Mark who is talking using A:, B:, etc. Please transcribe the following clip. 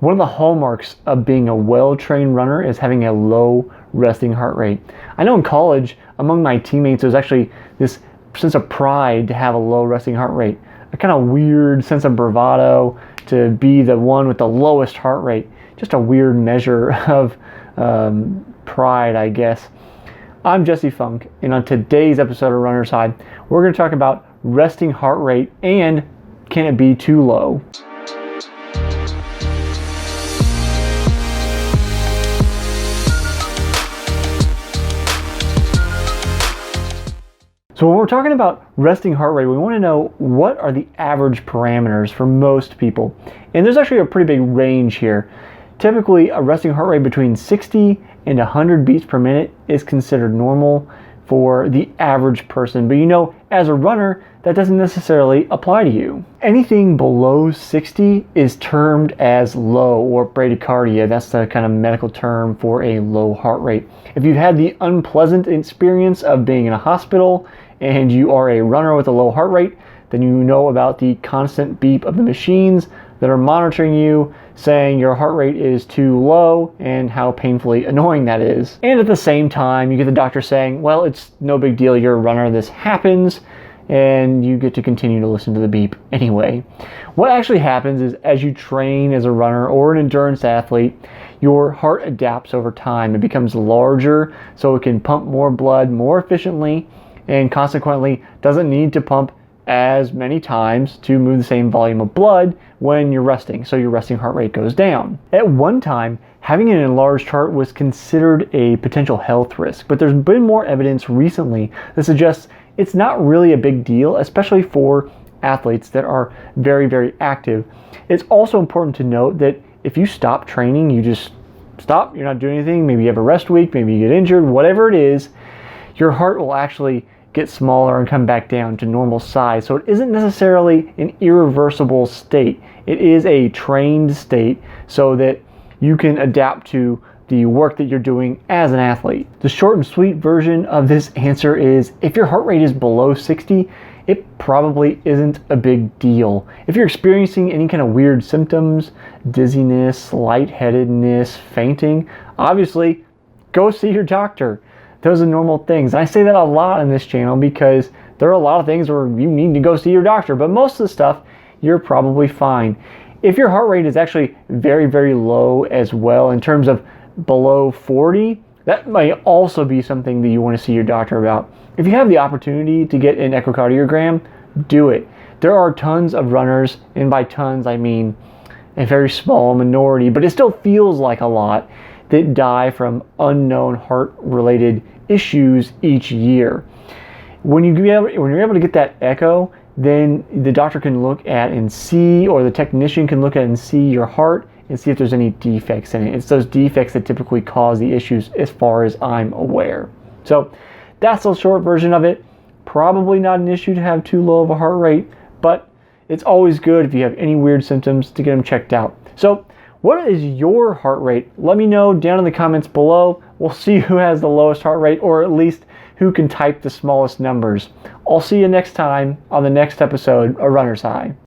A: One of the hallmarks of being a well-trained runner is having a low resting heart rate. I know in college, among my teammates, there's actually this sense of pride to have a low resting heart rate. A kind of weird sense of bravado to be the one with the lowest heart rate. Just a weird measure of pride, I guess. I'm Jesse Funk, and on today's episode of Runner's High, we're going to talk about resting heart rate and can it be too low? So when we're talking about resting heart rate, we want to know what are the average parameters for most people. And there's actually a pretty big range here. Typically, a resting heart rate between 60 and 100 beats per minute is considered normal for the average person. But you know, as a runner, that doesn't necessarily apply to you. Anything below 60 is termed as low, or bradycardia. That's the kind of medical term for a low heart rate. If you've had the unpleasant experience of being in a hospital and you are a runner with a low heart rate, then you know about the constant beep of the machines that are monitoring you, saying your heart rate is too low and how painfully annoying that is. And at the same time, you get the doctor saying, well, it's no big deal, you're a runner, this happens, and you get to continue to listen to the beep anyway. What actually happens is as you train as a runner or an endurance athlete, your heart adapts over time. It becomes larger so it can pump more blood more efficiently and consequently doesn't need to pump as many times to move the same volume of blood when you're resting, so your resting heart rate goes down. At one time, having an enlarged heart was considered a potential health risk, but there's been more evidence recently that suggests it's not really a big deal, especially for athletes that are very, very active. It's also important to note that if you stop training, you just stop, you're not doing anything, maybe you have a rest week, maybe you get injured, whatever it is, your heart will actually get smaller and come back down to normal size. So it isn't necessarily an irreversible state. It is a trained state so that you can adapt to the work that you're doing as an athlete. The short and sweet version of this answer is if your heart rate is below 60, it probably isn't a big deal. If you're experiencing any kind of weird symptoms, dizziness, lightheadedness, fainting, obviously go see your doctor. Those are normal things. And I say that a lot on this channel because there are a lot of things where you need to go see your doctor, but most of the stuff, you're probably fine. If your heart rate is actually very, very low as well, in terms of below 40, that might also be something that you want to see your doctor about. If you have the opportunity to get an echocardiogram, do it. There are tons of runners, and by tons I mean a very small minority, but it still feels like a lot, that die from unknown heart-related issues each year. When you're able to get that echo, then the doctor can look at and see, or the technician can look at and see your heart and see if there's any defects in it. It's those defects that typically cause the issues as far as I'm aware. So that's the short version of it. Probably not an issue to have too low of a heart rate, but it's always good if you have any weird symptoms to get them checked out. So what is your heart rate? Let me know down in the comments below. We'll see who has the lowest heart rate, or at least who can type the smallest numbers. I'll see you next time on the next episode of Runner's High.